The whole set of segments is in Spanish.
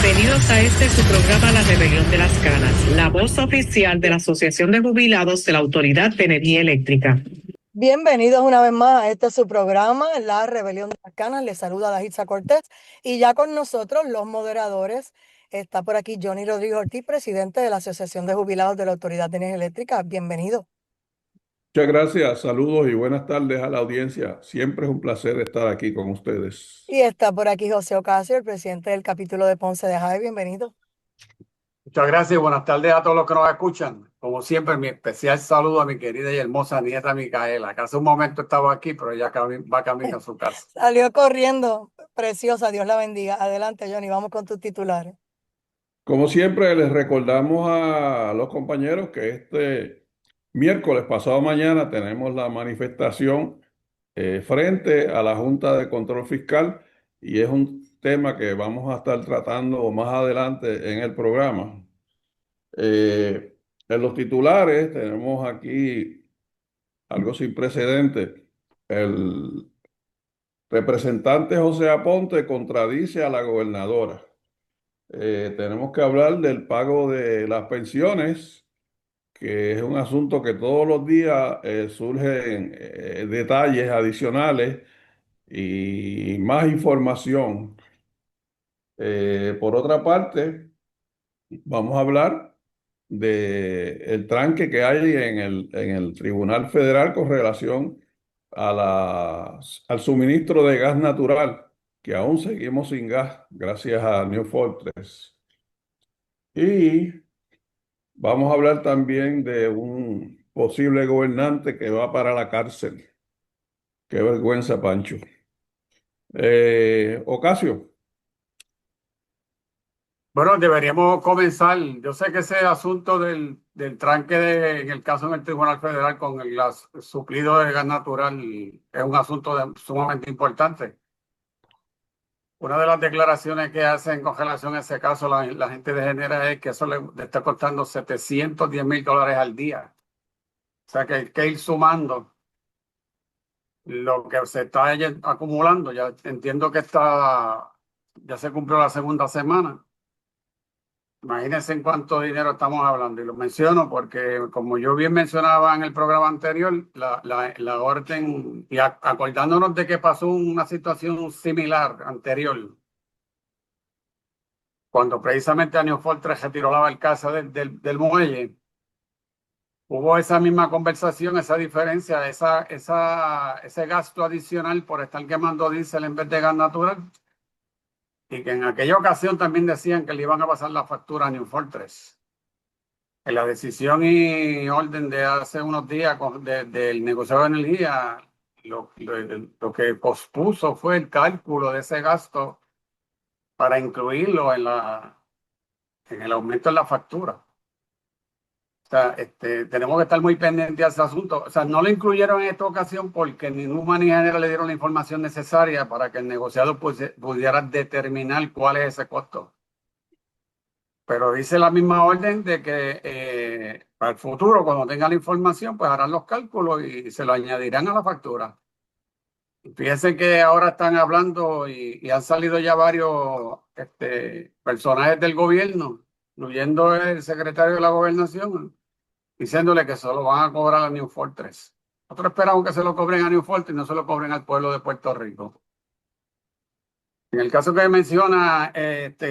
Bienvenidos a este su programa La Rebelión de las Canas, la voz oficial de la Asociación de Jubilados de la Autoridad de Energía Eléctrica. Bienvenidos una vez más a este su programa, La Rebelión de las Canas. Les saluda Dajitza Cortés y ya con nosotros los moderadores. Está por aquí Johnny Rodríguez Ortiz, presidente de la Asociación de Jubilados de la Autoridad de Energía Eléctrica. Bienvenido. Muchas gracias, saludos y buenas tardes a la audiencia. Siempre es un placer estar aquí con ustedes. Y está por aquí José Ocasio, el presidente del capítulo de Ponce de Jai. Bienvenido. Muchas gracias y buenas tardes a todos los que nos escuchan. Como siempre, mi especial saludo a mi querida y hermosa nieta Micaela, que hace un momento estaba aquí, pero ella va camino a su casa. Salió corriendo. Preciosa, Dios la bendiga. Adelante, Johnny, vamos con tus titulares. Como siempre, les recordamos a los compañeros que este miércoles pasado mañana tenemos la manifestación frente a la Junta de Control Fiscal y es un tema que vamos a estar tratando más adelante en el programa. En los titulares tenemos aquí algo sin precedente. El representante José Aponte contradice a la gobernadora. Tenemos que hablar del pago de las pensiones, que es un asunto que todos los días surgen detalles adicionales y más información. Por otra parte, vamos a hablar del tranque que hay en el Tribunal Federal con relación a al suministro de gas natural, que aún seguimos sin gas gracias a New Fortress. Y vamos a hablar también de un posible gobernante que va para la cárcel. Qué vergüenza, Pancho. Ocasio. Bueno, deberíamos comenzar. Yo sé que ese asunto del tranque en el caso en el Tribunal Federal con el suplido de gas natural es un asunto sumamente importante. Una de las declaraciones que hacen con relación a ese caso la gente de Genera es que eso le está costando $710,000 al día. O sea que hay que ir sumando lo que se está acumulando. Ya entiendo que ya se cumplió la segunda semana. Imagínense en cuánto dinero estamos hablando. Y lo menciono porque, como yo bien mencionaba en el programa anterior, la orden, y acordándonos de que pasó una situación similar anterior, cuando precisamente Año Fortress retiró la barcaza del muelle, hubo esa misma conversación, esa diferencia, ese gasto adicional por estar quemando diésel en vez de gas natural. Y que en aquella ocasión también decían que le iban a pasar la factura a New Fortress. En la decisión y orden de hace unos días del negociado de energía, lo que pospuso fue el cálculo de ese gasto para incluirlo en el aumento de la factura. O sea, tenemos que estar muy pendientes de ese asunto. O sea, no lo incluyeron en esta ocasión porque ningún manera le dieron la información necesaria para que el negociado pudiera determinar cuál es ese costo. Pero dice la misma orden de que para el futuro, cuando tengan la información, pues harán los cálculos y se lo añadirán a la factura. Fíjense que ahora están hablando y han salido ya varios personajes del gobierno, incluyendo el secretario de la Gobernación, diciéndole que solo van a cobrar a New Fortress. Nosotros esperamos que se lo cobren a New Fortress y no se lo cobren al pueblo de Puerto Rico. En el caso que menciona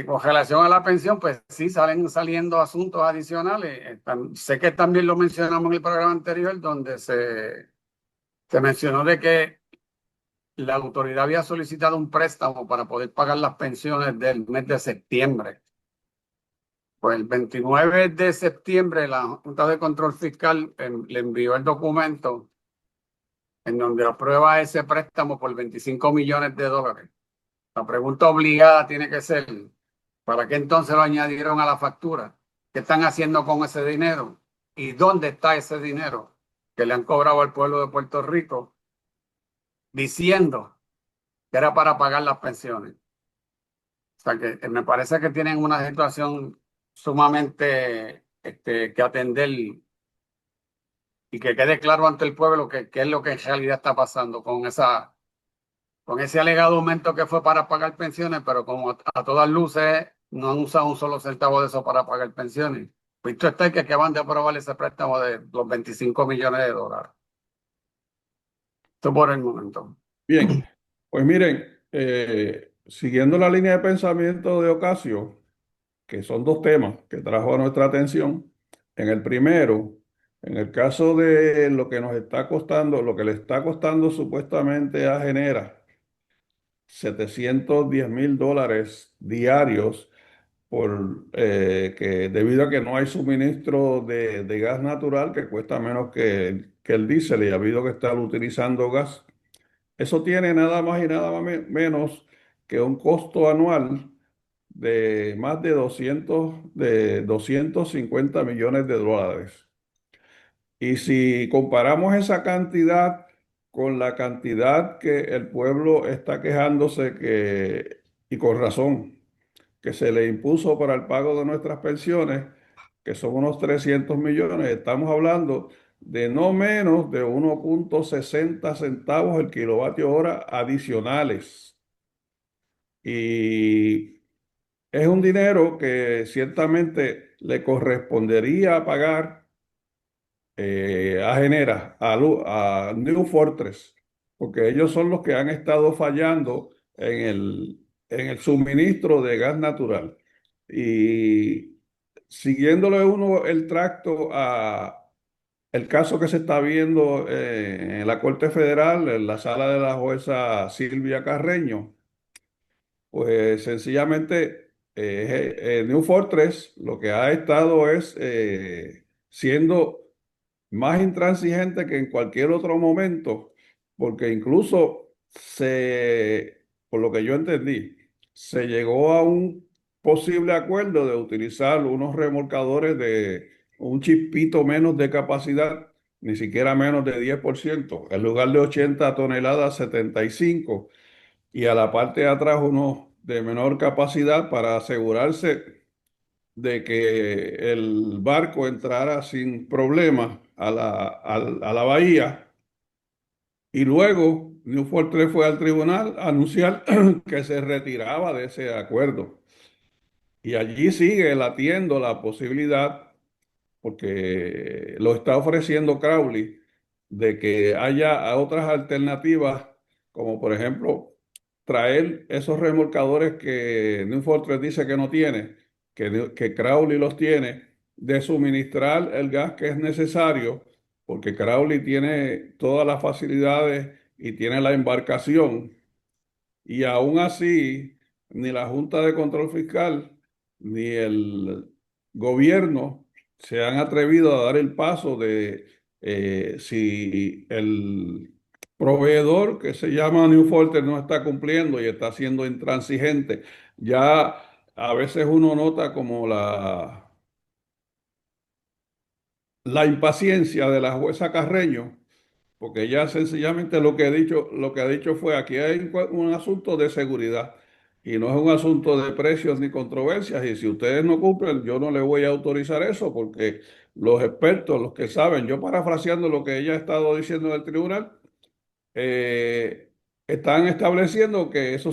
con relación a la pensión, pues sí salen saliendo asuntos adicionales. Sé que también lo mencionamos en el programa anterior, donde se mencionó de que la autoridad había solicitado un préstamo para poder pagar las pensiones del mes de septiembre. Pues el 29 de septiembre la Junta de Control Fiscal le envió el documento en donde aprueba ese préstamo por $25 millones. La pregunta obligada tiene que ser, ¿para qué entonces lo añadieron a la factura? ¿Qué están haciendo con ese dinero? ¿Y dónde está ese dinero que le han cobrado al pueblo de Puerto Rico diciendo que era para pagar las pensiones? O sea que me parece que tienen una situación sumamente que atender y que quede claro ante el pueblo qué es lo que en realidad está pasando con ese alegado aumento que fue para pagar pensiones, pero como a todas luces no han usado un solo centavo de eso para pagar pensiones. Visto está que acaban de aprobar ese préstamo de los 25 millones de dólares. Esto por el momento. Bien, pues miren, siguiendo la línea de pensamiento de Ocasio, que son dos temas que trajo a nuestra atención. En el primero, en el caso de lo que nos está costando, lo que le está costando supuestamente a Genera, $710,000 diarios que debido a que no hay suministro de gas natural que cuesta menos que el diésel y habido que estar utilizando gas. Eso tiene nada más y nada menos que un costo anual de más de 250 millones de dólares. Y si comparamos esa cantidad con la cantidad que el pueblo está quejándose y con razón, que se le impuso para el pago de nuestras pensiones, que son unos 300 millones, estamos hablando de no menos de 1,60 centavos el kilovatio hora adicionales. Y es un dinero que ciertamente le correspondería pagar a Genera, a New Fortress, porque ellos son los que han estado fallando en el suministro de gas natural. Y siguiéndole uno el tracto a el caso que se está viendo en la Corte Federal, en la sala de la jueza Silvia Carreño, pues sencillamente New Fortress lo que ha estado es siendo más intransigente que en cualquier otro momento, porque incluso por lo que yo entendí, se llegó a un posible acuerdo de utilizar unos remolcadores de un chispito menos de capacidad, ni siquiera menos de 10%, en lugar de 80 toneladas, 75 y a la parte de atrás unos de menor capacidad para asegurarse de que el barco entrara sin problemas a la bahía. Y luego New Fortress fue al tribunal a anunciar que se retiraba de ese acuerdo. Y allí sigue latiendo la posibilidad, porque lo está ofreciendo Crowley, de que haya otras alternativas, como por ejemplo traer esos remolcadores que New Fortress dice que no tiene, que Crowley los tiene, de suministrar el gas que es necesario, porque Crowley tiene todas las facilidades y tiene la embarcación y aún así, ni la Junta de Control Fiscal ni el gobierno se han atrevido a dar el paso de si el proveedor que se llama New Fortress no está cumpliendo y está siendo intransigente. Ya a veces uno nota como la impaciencia de la jueza Carreño, porque ella sencillamente lo que ha dicho fue aquí hay un asunto de seguridad y no es un asunto de precios ni controversias y si ustedes no cumplen yo no les voy a autorizar eso porque los expertos, los que saben, yo parafraseando lo que ella ha estado diciendo en el tribunal, eh, están estableciendo que eso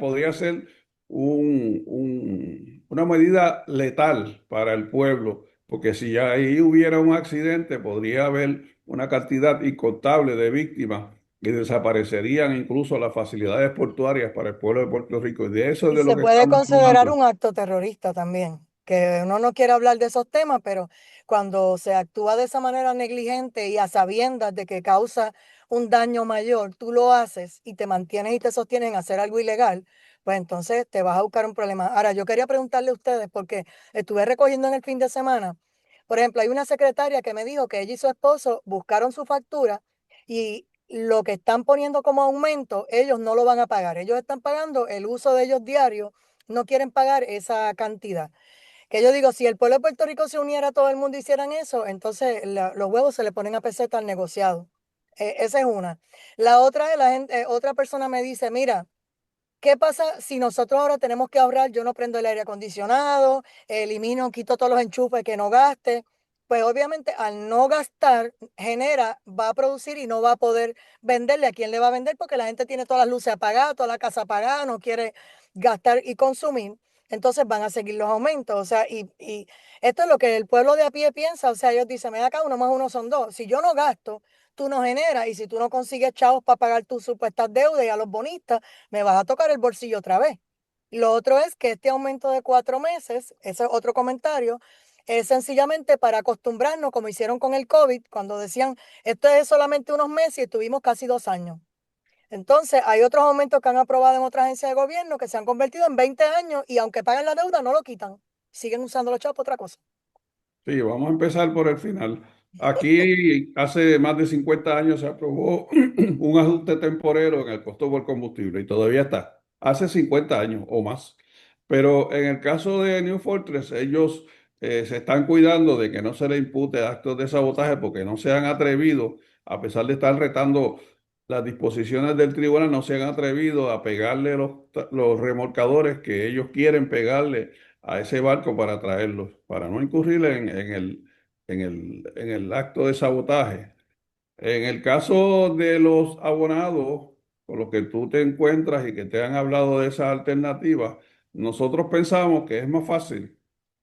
podría ser una medida letal para el pueblo, porque si ahí hubiera un accidente, podría haber una cantidad incontable de víctimas y desaparecerían incluso las facilidades portuarias para el pueblo de Puerto Rico. Y de eso es Y de lo se que puede estamos considerar hablando. un acto terrorista también, que uno no quiere hablar de esos temas, pero cuando se actúa de esa manera negligente y a sabiendas de que causa un daño mayor, tú lo haces y te mantienes y te sostienes en hacer algo ilegal, pues entonces te vas a buscar un problema. Ahora, yo quería preguntarle a ustedes, porque estuve recogiendo en el fin de semana, por ejemplo, hay una secretaria que me dijo que ella y su esposo buscaron su factura y lo que están poniendo como aumento, ellos no lo van a pagar. Ellos están pagando el uso de ellos diario, no quieren pagar esa cantidad. Que yo digo, si el pueblo de Puerto Rico se uniera, todo el mundo hicieran eso, entonces los huevos se le ponen a peseta al negociado. Esa es una. La otra es otra persona me dice, mira, ¿qué pasa si nosotros ahora tenemos que ahorrar? Yo no prendo el aire acondicionado, elimino, quito todos los enchufes que no gaste. Pues obviamente al no gastar, va a producir y no va a poder venderle. ¿A quién le va a vender? Porque la gente tiene todas las luces apagadas, toda la casa apagada, no quiere gastar y consumir. entonces van a seguir los aumentos. O sea, y esto es lo que el pueblo de a pie piensa. O sea, ellos dicen, ven acá, 1 más 1 son 2. Si yo no gasto, tú no generas. Y si tú no consigues chavos para pagar tus supuestas deudas y a los bonistas, me vas a tocar el bolsillo otra vez. Lo otro es que este aumento de 4 meses, ese es otro comentario, es sencillamente para acostumbrarnos, como hicieron con el COVID, cuando decían, esto es solamente unos meses y estuvimos casi 2 años. Entonces, hay otros aumentos que han aprobado en otra agencia de gobierno que se han convertido en 20 años y aunque paguen la deuda, no lo quitan. Siguen usando los chavos para otra cosa. Sí, vamos a empezar por el final. Aquí hace más de 50 años se aprobó un ajuste temporero en el costo por combustible y todavía está. Hace 50 años o más. Pero en el caso de New Fortress, ellos se están cuidando de que no se le impute actos de sabotaje porque no se han atrevido, a pesar de estar retando las disposiciones del tribunal, no se han atrevido a pegarle los remolcadores que ellos quieren pegarle a ese barco para traerlos, para no incurrir en el acto de sabotaje. En el caso de los abonados, con los que tú te encuentras y que te han hablado de esas alternativas, nosotros pensamos que es más fácil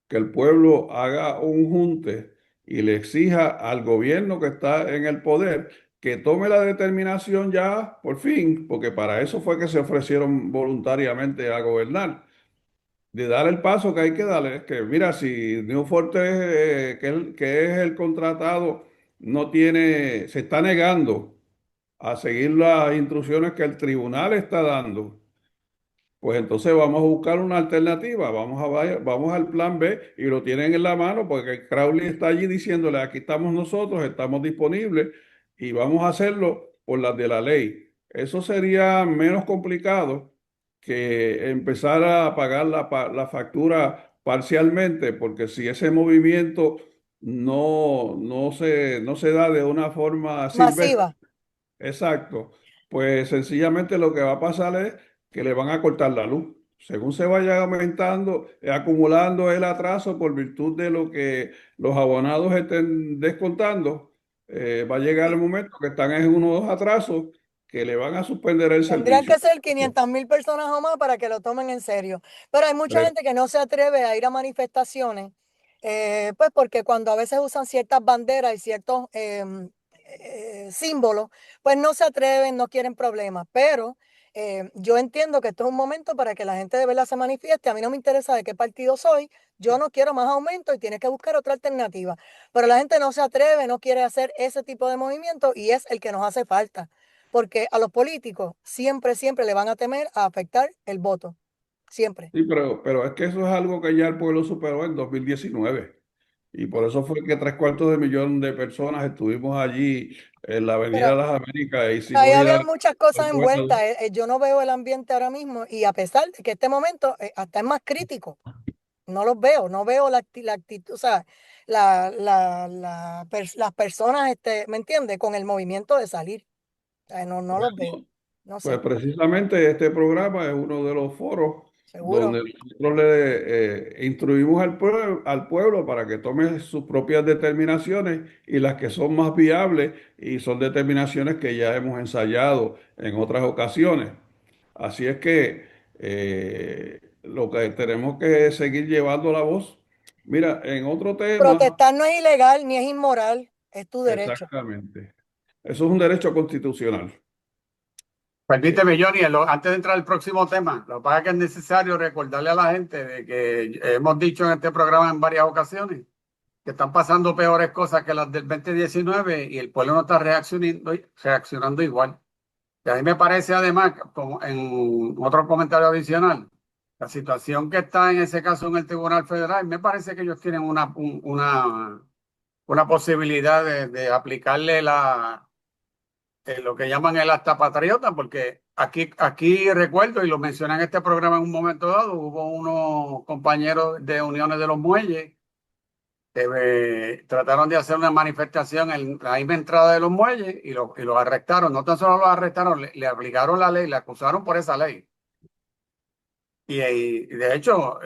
que el pueblo haga un junte y le exija al gobierno que está en el poder que tome la determinación ya, por fin, porque para eso fue que se ofrecieron voluntariamente a gobernar de dar el paso que hay que darle. Es que, mira, si New Fortress, que es el contratado, no tiene, se está negando a seguir las instrucciones que el tribunal está dando, pues entonces vamos a buscar una alternativa, vamos al plan B y lo tienen en la mano porque Crowley está allí diciéndole, aquí estamos nosotros, estamos disponibles y vamos a hacerlo por las de la ley. Eso sería menos complicado que empezar a pagar la factura parcialmente, porque si ese movimiento no se da de una forma silvestre. Masiva. Exacto. Pues sencillamente lo que va a pasar es que le van a cortar la luz. Según se vaya aumentando, acumulando el atraso por virtud de lo que los abonados estén descontando, va a llegar el momento que están en unos atrasos que le van a suspender el Tendrían servicio. que ser 500.000 personas o más para que lo tomen en serio. Pero hay mucha Pre- gente que no se atreve a ir a manifestaciones, pues porque cuando a veces usan ciertas banderas y ciertos símbolos, pues no se atreven, no quieren problemas. Pero yo entiendo que esto es un momento para que la gente de verdad se manifieste. A mí no me interesa de qué partido soy, yo no quiero más aumento y tienes que buscar otra alternativa. Pero la gente no se atreve, no quiere hacer ese tipo de movimiento y es el que nos hace falta porque a los políticos siempre, siempre le van a temer a afectar el voto. Siempre. Sí, pero es que eso es algo que ya el pueblo superó en 2019. Y por eso fue que 3/4 de millón de personas estuvimos allí en la Avenida Pero de las Américas e ahí hicimos ir a había muchas cosas los envueltas. pueblos. Yo no veo el ambiente ahora mismo y a pesar de que este momento hasta es más crítico, no los veo, no veo la actitud, o sea, las personas, ¿me entiendes? Con el movimiento de salir. O sea, no los veo. No Pues sé, precisamente este programa es uno de los foros seguro. donde nosotros le instruimos al pueblo para que tome sus propias determinaciones y las que son más viables y son determinaciones que ya hemos ensayado en otras ocasiones. Así es que lo que tenemos que seguir llevando la voz. Mira, en otro tema, Protestar no es ilegal ni es inmoral, es tu derecho. exactamente, eso es un derecho constitucional. Permíteme, Johnny, antes de entrar al próximo tema, lo que pasa es que es necesario recordarle a la gente de que hemos dicho en este programa en varias ocasiones que están pasando peores cosas que las del 2019 y el pueblo no está reaccionando igual. Y a mí me parece además, como en otro comentario adicional, la situación que está en ese caso en el Tribunal Federal, me parece que ellos tienen una posibilidad de aplicarle lo que llaman el acta patriota, porque aquí recuerdo, y lo mencioné en este programa en un momento dado, hubo unos compañeros de Uniones de los Muelles que trataron de hacer una manifestación en la misma entrada de los muelles y los arrestaron. No tan solo los arrestaron, le aplicaron la ley, le acusaron por esa ley. Y de hecho,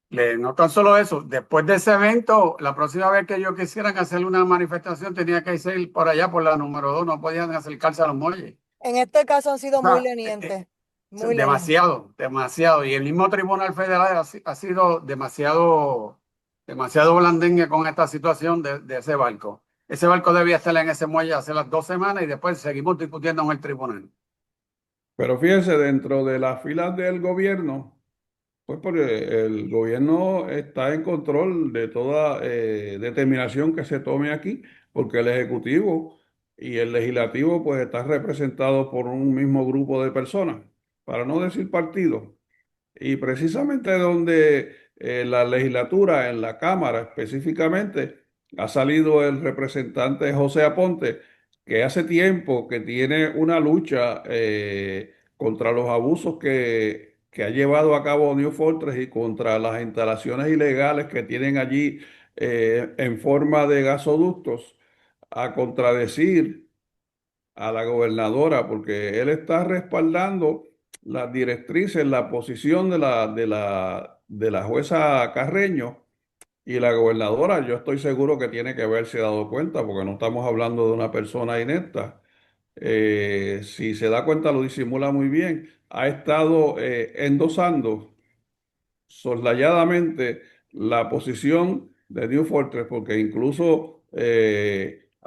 no tan solo eso, después de ese evento, la próxima vez que ellos quisieran hacer una manifestación tenía que ir por allá por la número 2, no podían acercarse a los muelles. En este caso han sido muy Ah, lenientes. Muy lejos. Demasiado, demasiado. Y el mismo Tribunal Federal ha sido demasiado, demasiado blandengue con esta situación de ese barco. Ese barco debía estar en ese muelle hace las 2 semanas y después seguimos discutiendo en el tribunal. Pero fíjense, dentro de las filas del gobierno, pues porque el gobierno está en control de toda determinación que se tome aquí, porque el Ejecutivo y el Legislativo pues están representados por un mismo grupo de personas, para no decir partido. Y precisamente donde la legislatura, en la Cámara específicamente, ha salido el representante José Aponte, que hace tiempo que tiene una lucha contra los abusos que ha llevado a cabo New Fortress y contra las instalaciones ilegales que tienen allí en forma de gasoductos, a contradecir a la gobernadora, porque él está respaldando las directrices, la posición de la jueza Carreño y la gobernadora. Yo estoy seguro que tiene que haberse dado cuenta, porque no estamos hablando de una persona inepta. Si se da cuenta, lo disimula muy bien. Ha estado endosando soslayadamente la posición de New Fortress, porque incluso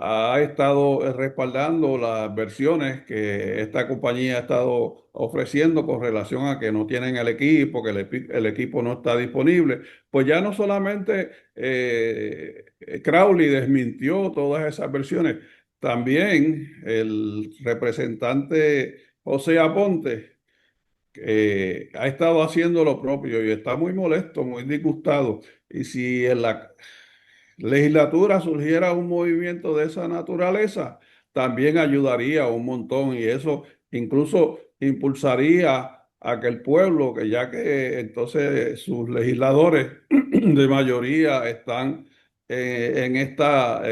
ha estado respaldando las versiones que esta compañía ha estado ofreciendo con relación a que no tienen el equipo, que el equipo no está disponible. Pues ya no solamente Crowley desmintió todas esas versiones, también el representante José Aponte ha estado haciendo lo propio y está muy molesto, muy disgustado. Y si en la legislatura surgiera un movimiento de esa naturaleza, también ayudaría un montón y eso incluso impulsaría a que el pueblo, que ya que entonces sus legisladores de mayoría están en esta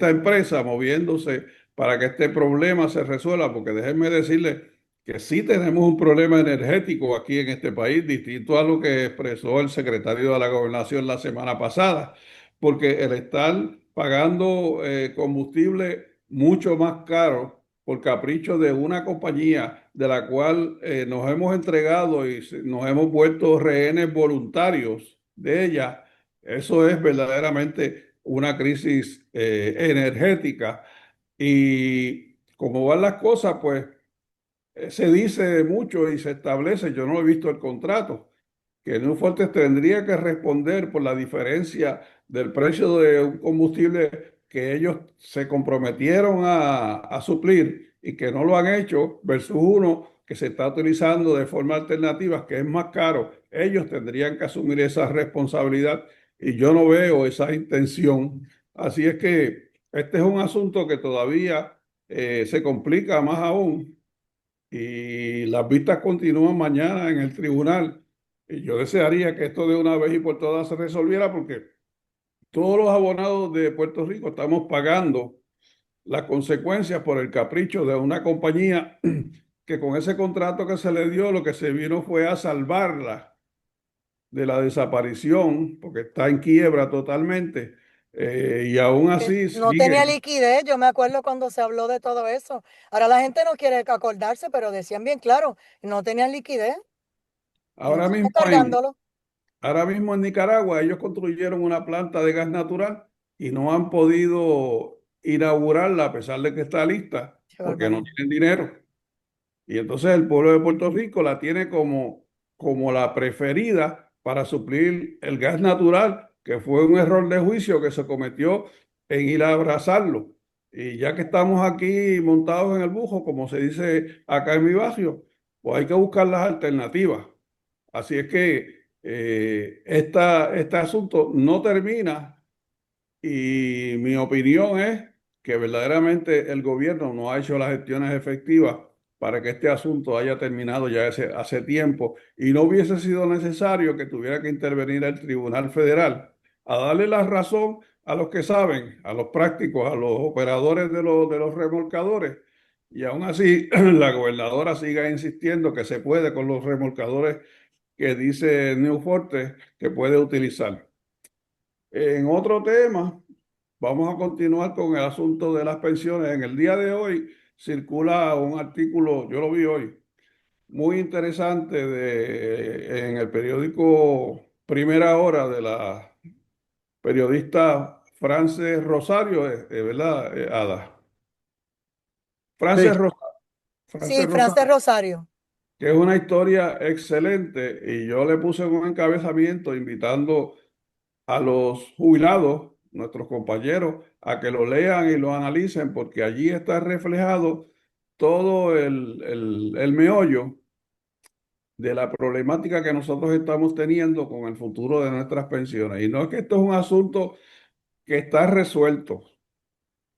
empresa moviéndose para que este problema se resuelva, porque déjenme decirles que sí tenemos un problema energético aquí en este país, distinto a lo que expresó el secretario de la Gobernación la semana pasada, porque el estar pagando combustible mucho más caro por capricho de una compañía de la cual nos hemos entregado y nos hemos vuelto rehenes voluntarios de ella, eso es verdaderamente una crisis energética. Y como van las cosas, pues se dice mucho y se establece, yo no he visto el contrato, que New Fortress tendría que responder por la diferencia del precio de un combustible que ellos se comprometieron a suplir y que no lo han hecho, versus uno que se está utilizando de forma alternativa, que es más caro. Ellos tendrían que asumir esa responsabilidad y yo no veo esa intención. Así es que este es un asunto que todavía se complica más aún y las vistas continúan mañana en el tribunal. Y yo desearía que esto de una vez y por todas se resolviera porque todos los abonados de Puerto Rico estamos pagando las consecuencias por el capricho de una compañía que con ese contrato que se le dio lo que se vino fue a salvarla de la desaparición porque está en quiebra totalmente y aún Que así no tenía sigue. liquidez, yo me acuerdo cuando se habló de todo eso. Ahora la gente no quiere acordarse, pero decían bien claro, no tenían liquidez y Ahora nosotros mismo cargándolo. Ahora mismo en Nicaragua ellos construyeron una planta de gas natural y no han podido inaugurarla a pesar de que está lista Qué porque no barbaridad. tienen dinero. Y entonces el pueblo de Puerto Rico la tiene como la preferida para suplir el gas natural, que fue un error de juicio que se cometió en ir a abrazarlo. Y ya que estamos aquí montados en el bujo, como se dice acá en mi barrio, pues hay que buscar las alternativas. Así es que este asunto no termina y mi opinión es que verdaderamente el gobierno no ha hecho las gestiones efectivas para que este asunto haya terminado ya hace tiempo y no hubiese sido necesario que tuviera que intervenir el Tribunal Federal a darle la razón a los que saben, a los prácticos, a los operadores de los remolcadores. Y aún así, la gobernadora siga insistiendo que se puede con los remolcadores que dice New Forte que puede utilizar. En otro tema, vamos a continuar con el asunto de las pensiones. En el día de hoy circula un artículo, yo lo vi hoy, muy interesante en el periódico Primera Hora de la periodista Frances Rosario, ¿verdad, Ada? Sí. Frances Rosario, Sí, Frances Frances Rosario, Rosario. que es una historia excelente y yo le puse un encabezamiento invitando a los jubilados, nuestros compañeros, a que lo lean y lo analicen porque allí está reflejado todo el meollo de la problemática que nosotros estamos teniendo con el futuro de nuestras pensiones. Y no es que esto es un asunto que está resuelto.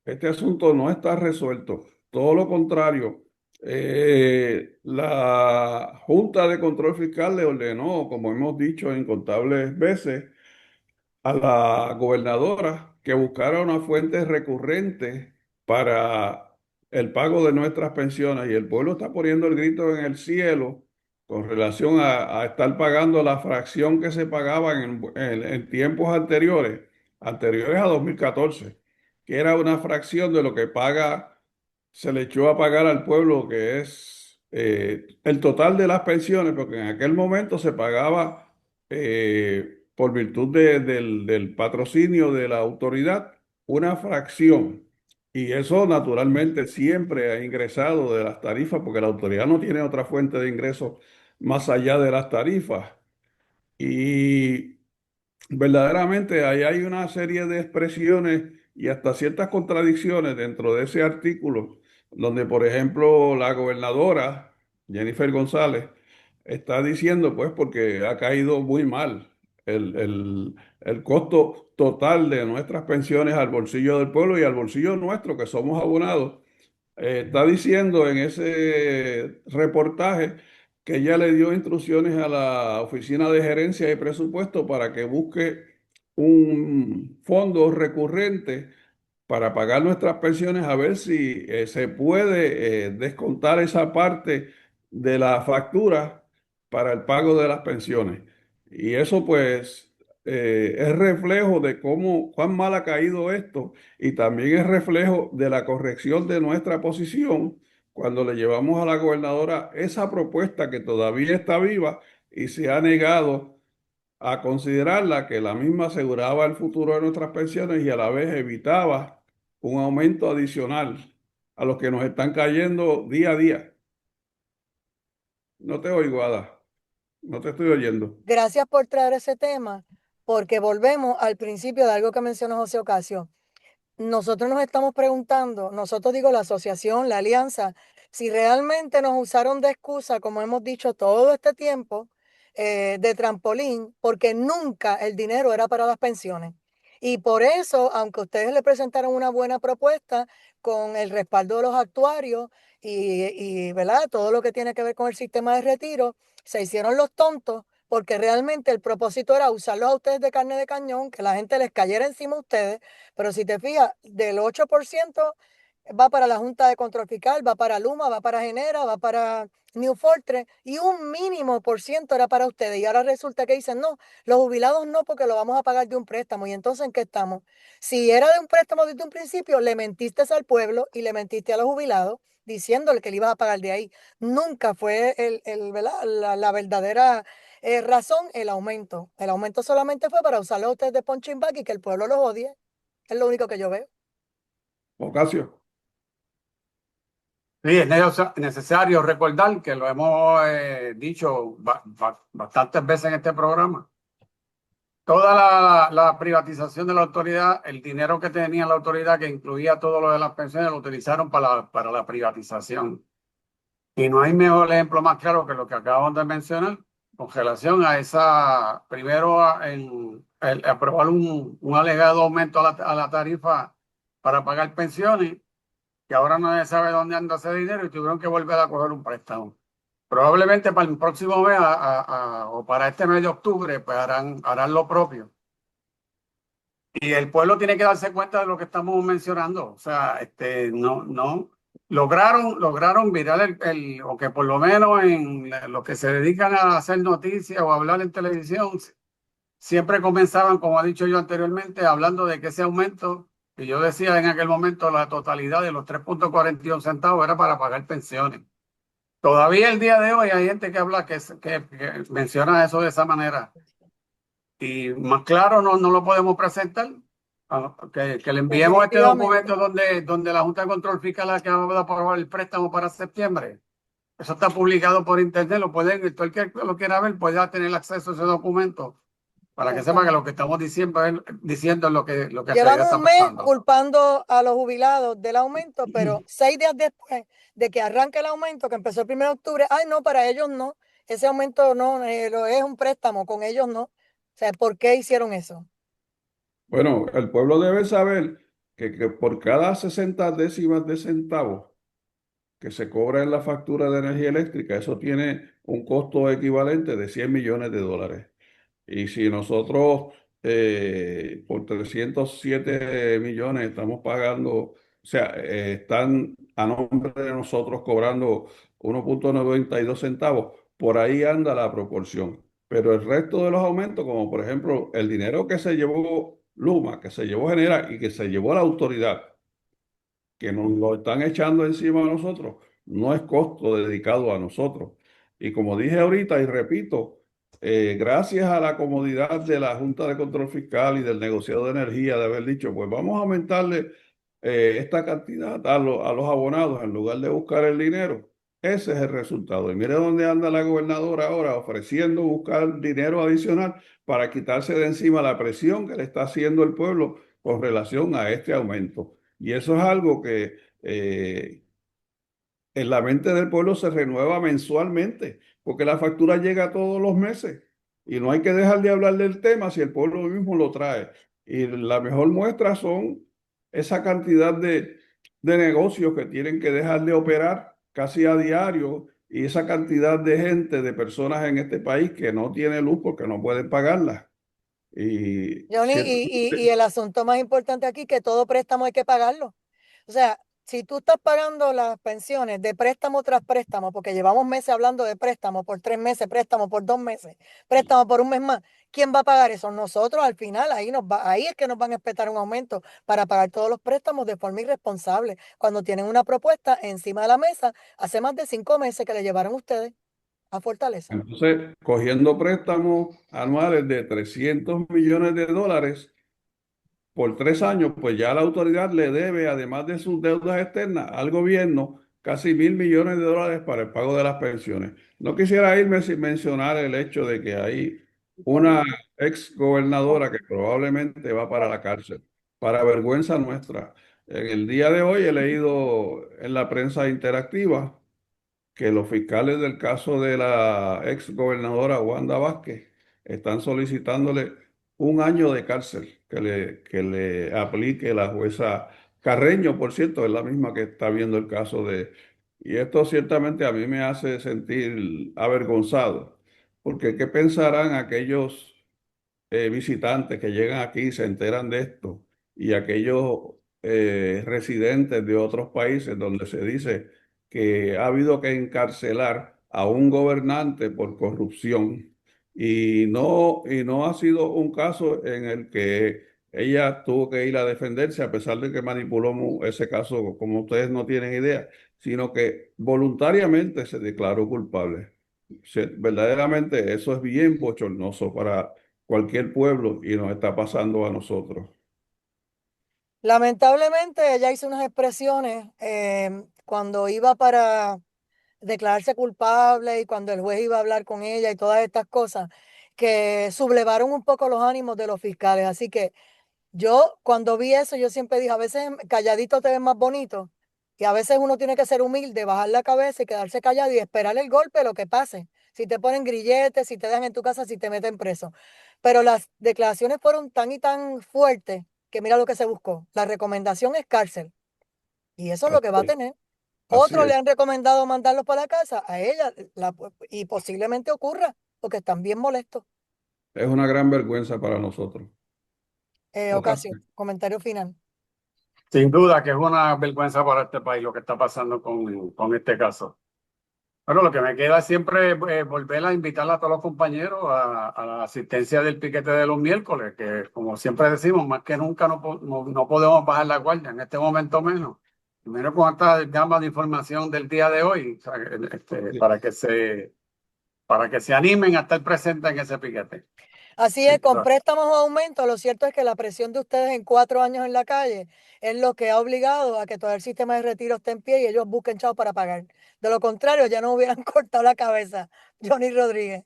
Este asunto no está resuelto. Todo lo contrario. La Junta de Control Fiscal le ordenó, como hemos dicho incontables veces, a la gobernadora que buscara una fuente recurrente para el pago de nuestras pensiones y el pueblo está poniendo el grito en el cielo con relación a estar pagando la fracción que se pagaba en tiempos anteriores, anteriores a 2014, que era una fracción de lo que se le echó a pagar al pueblo, que es el total de las pensiones, porque en aquel momento se pagaba por virtud del patrocinio de la autoridad, una fracción. Y eso naturalmente siempre ha ingresado de las tarifas, porque la autoridad no tiene otra fuente de ingresos más allá de las tarifas. Y verdaderamente ahí hay una serie de expresiones y hasta ciertas contradicciones dentro de ese artículo, donde, por ejemplo, la gobernadora Jennifer González está diciendo, pues, porque ha caído muy mal el costo total de nuestras pensiones al bolsillo del pueblo y al bolsillo nuestro, que somos abonados. Está diciendo en ese reportaje que ella le dio instrucciones a la Oficina de Gerencia y Presupuesto para que busque un fondo recurrente para pagar nuestras pensiones, a ver si se puede descontar esa parte de la factura para el pago de las pensiones. Y eso pues es reflejo de cuán mal ha caído esto y también es reflejo de la corrección de nuestra posición cuando le llevamos a la gobernadora esa propuesta que todavía está viva y se ha negado a considerarla, que la misma aseguraba el futuro de nuestras pensiones y a la vez evitaba un aumento adicional a los que nos están cayendo día a día. No te oigo, Ada. No te estoy oyendo. Gracias por traer ese tema, porque volvemos al principio de algo que mencionó José Ocasio. Nosotros nos estamos preguntando, nosotros digo la asociación, la alianza, si realmente nos usaron de excusa, como hemos dicho todo este tiempo, de trampolín, porque nunca el dinero era para las pensiones. Y por eso, aunque ustedes le presentaron una buena propuesta con el respaldo de los actuarios ¿verdad? Todo lo que tiene que ver con el sistema de retiro, se hicieron los tontos porque realmente el propósito era usarlos a ustedes de carne de cañón, que la gente les cayera encima a ustedes, pero si te fijas, del 8% va para la Junta de Control Fiscal, va para Luma, va para Genera, va para New Fortress y un mínimo por ciento era para ustedes. Y ahora resulta que dicen, no, los jubilados no, porque lo vamos a pagar de un préstamo. ¿Y entonces en qué estamos? Si era de un préstamo desde un principio, le mentiste al pueblo y le mentiste a los jubilados diciéndole que le ibas a pagar de ahí. Nunca fue ¿verdad? La verdadera razón el aumento. El aumento solamente fue para usarlo a ustedes de punching bag y que el pueblo los odie. Es lo único que yo veo. Ocasio. Sí, es necesario recordar que lo hemos dicho bastantes veces en este programa. Toda la privatización de la autoridad, el dinero que tenía la autoridad, que incluía todo lo de las pensiones, lo utilizaron para la privatización. Y no hay mejor ejemplo más claro que lo que acabamos de mencionar con relación a esa, primero el aprobar un alegado aumento a la tarifa para pagar pensiones, que ahora no se sabe dónde anda ese dinero y tuvieron que volver a coger un préstamo. Probablemente para el próximo mes o para este mes de octubre, pues harán lo propio. Y el pueblo tiene que darse cuenta de lo que estamos mencionando. O sea, no lograron virar o que por lo menos en los que se dedican a hacer noticias o a hablar en televisión, siempre comenzaban, como ha dicho yo anteriormente, hablando de que ese aumento, que yo decía en aquel momento, la totalidad de los 3.41 centavos era para pagar pensiones. Todavía el día de hoy hay gente que habla, que menciona eso de esa manera. Y más claro no lo podemos presentar. Que le enviemos este Definitivamente. documento donde la Junta de Control Fiscal acaba de aprobar el préstamo para septiembre. Eso está publicado por internet, todo el que lo quiera ver puede tener acceso a ese documento para que sepa que lo que estamos diciendo es lo que en Llevan realidad está un mes pasando. culpando a los jubilados del aumento, pero 6 días después de que arranque el aumento, que empezó el 1 de octubre, ay, no, para ellos no. Ese aumento no, es un préstamo, con ellos no. O sea, ¿por qué hicieron eso? Bueno, el pueblo debe saber que por cada 60 décimas de centavo que se cobra en la factura de energía eléctrica, eso tiene un costo equivalente de 100 millones de dólares. Y si nosotros por 307 millones estamos pagando, o sea, están a nombre de nosotros cobrando 1,92 centavos, por ahí anda la proporción. Pero el resto de los aumentos, como por ejemplo el dinero que se llevó Luma, que se llevó Genera y que se llevó la autoridad, que nos lo están echando encima a nosotros, no es costo dedicado a nosotros. Y como dije ahorita y repito, gracias a la comodidad de la Junta de Control Fiscal y del negociado de energía de haber dicho, pues vamos a aumentarle esta cantidad a los abonados en lugar de buscar el dinero. Ese es el resultado. Y mire dónde anda la gobernadora ahora ofreciendo buscar dinero adicional para quitarse de encima la presión que le está haciendo el pueblo con relación a este aumento. Y eso es algo que en la mente del pueblo se renueva mensualmente, porque la factura llega todos los meses y no hay que dejar de hablar del tema si el pueblo mismo lo trae. Y la mejor muestra son esa cantidad de negocios que tienen que dejar de operar casi a diario y esa cantidad de gente, de personas en este país que no tiene luz porque no pueden pagarla. Y Johnny, y ciertamente, el asunto más importante aquí, que todo préstamo hay que pagarlo. O sea, si tú estás pagando las pensiones de préstamo tras préstamo, porque llevamos meses hablando de préstamo por 3 meses, préstamo por 2 meses, préstamo por un mes más, ¿quién va a pagar eso? Nosotros al final, ahí es que nos van a esperar un aumento para pagar todos los préstamos de forma irresponsable, cuando tienen una propuesta encima de la mesa hace más de 5 meses que le llevaron ustedes a Fortaleza. entonces, cogiendo préstamos anuales de 300 millones de dólares por 3 años, pues ya la autoridad le debe, además de sus deudas externas, al gobierno casi 1.000 millones de dólares para el pago de las pensiones. No quisiera irme sin mencionar el hecho de que hay una ex gobernadora que probablemente va para la cárcel, para vergüenza nuestra. En el día de hoy he leído en la prensa interactiva que los fiscales del caso de la ex gobernadora Wanda Vázquez están solicitándole 1 año de cárcel que le aplique la jueza Carreño, por cierto, es la misma que está viendo el caso de... Y esto ciertamente a mí me hace sentir avergonzado, porque ¿qué pensarán aquellos visitantes que llegan aquí y se enteran de esto y aquellos residentes de otros países donde se dice que ha habido que encarcelar a un gobernante por corrupción y no ha sido un caso en el que ella tuvo que ir a defenderse a pesar de que manipuló ese caso, como ustedes no tienen idea, sino que voluntariamente se declaró culpable. Verdaderamente eso es bien bochornoso para cualquier pueblo y nos está pasando a nosotros. Lamentablemente, ella hizo unas expresiones cuando iba para declararse culpable y cuando el juez iba a hablar con ella y todas estas cosas que sublevaron un poco los ánimos de los fiscales. Así que yo cuando vi eso, yo siempre dije, a veces calladito te ves más bonito y a veces uno tiene que ser humilde, bajar la cabeza y quedarse callado y esperar el golpe, lo que pase. Si te ponen grilletes, si te dejan en tu casa, si te meten preso. Pero las declaraciones fueron tan y tan fuertes que mira lo que se buscó. La recomendación es cárcel y eso es lo que Así va a es. tener. Así Otros le es. han recomendado mandarlos para la casa, a ella, y posiblemente ocurra, porque están bien molestos. Es una gran vergüenza para nosotros. Ojalá. Ocasio, comentario final. Sin duda que es una vergüenza para este país lo que está pasando con este caso. Bueno, lo que me queda siempre es volver a invitar a todos los compañeros a la asistencia del piquete de los miércoles, que como siempre decimos, más que nunca no podemos bajar la guardia, en este momento menos. primero con esta gama de información del día de hoy, o sea, Sí. para que se animen a estar presentes en ese piquete. Así es, con préstamos o aumentos, lo cierto es que la presión de ustedes en 4 años en la calle es lo que ha obligado a que todo el sistema de retiro esté en pie y ellos busquen chavos para pagar. De lo contrario, ya nos hubieran cortado la cabeza. Johnny Rodríguez.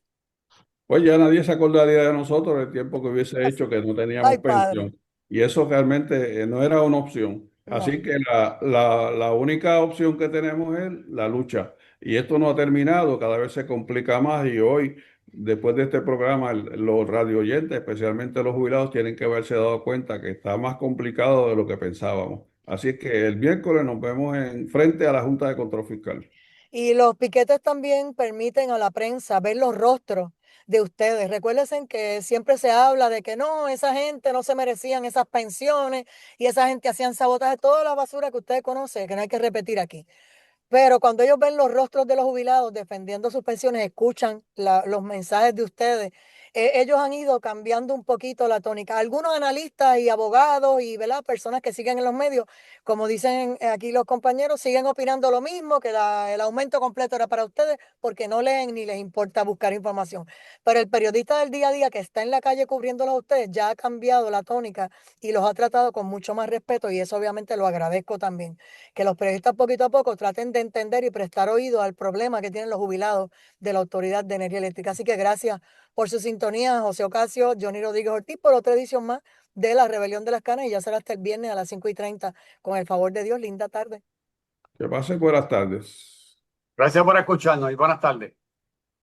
Pues ya nadie se acordaría de nosotros el tiempo que hubiese hecho que no teníamos Ay, padre. pensión. Y eso realmente no era una opción. No. Así que la única opción que tenemos es la lucha. Y esto no ha terminado, cada vez se complica más. Y hoy, después de este programa, los radio oyentes, especialmente los jubilados, tienen que haberse dado cuenta que está más complicado de lo que pensábamos. Así es que el miércoles nos vemos en frente a la Junta de Control Fiscal. Y los piquetes también permiten a la prensa ver los rostros de ustedes. Recuérdense que siempre se habla de que no, esa gente no se merecían esas pensiones y esa gente hacían sabotaje, toda la basura que ustedes conocen, que no hay que repetir aquí. Pero cuando ellos ven los rostros de los jubilados defendiendo sus pensiones, escuchan los mensajes de ustedes, ellos han ido cambiando un poquito la tónica. Algunos analistas y abogados y, ¿verdad?, personas que siguen en los medios, como dicen aquí los compañeros, siguen opinando lo mismo, que el aumento completo era para ustedes porque no leen ni les importa buscar información. Pero el periodista del día a día que está en la calle cubriéndolos a ustedes ya ha cambiado la tónica y los ha tratado con mucho más respeto y eso obviamente lo agradezco también, que los periodistas poquito a poco traten de entender y prestar oído al problema que tienen los jubilados de la Autoridad de Energía Eléctrica. Así que gracias por su sintonía, José Ocasio, Johnny Rodríguez Ortiz, por otra edición más de La Rebelión de las Canas y ya será hasta el viernes a las 5:30. Con el favor de Dios, linda tarde. Que pasen buenas tardes. Gracias por escucharnos y buenas tardes.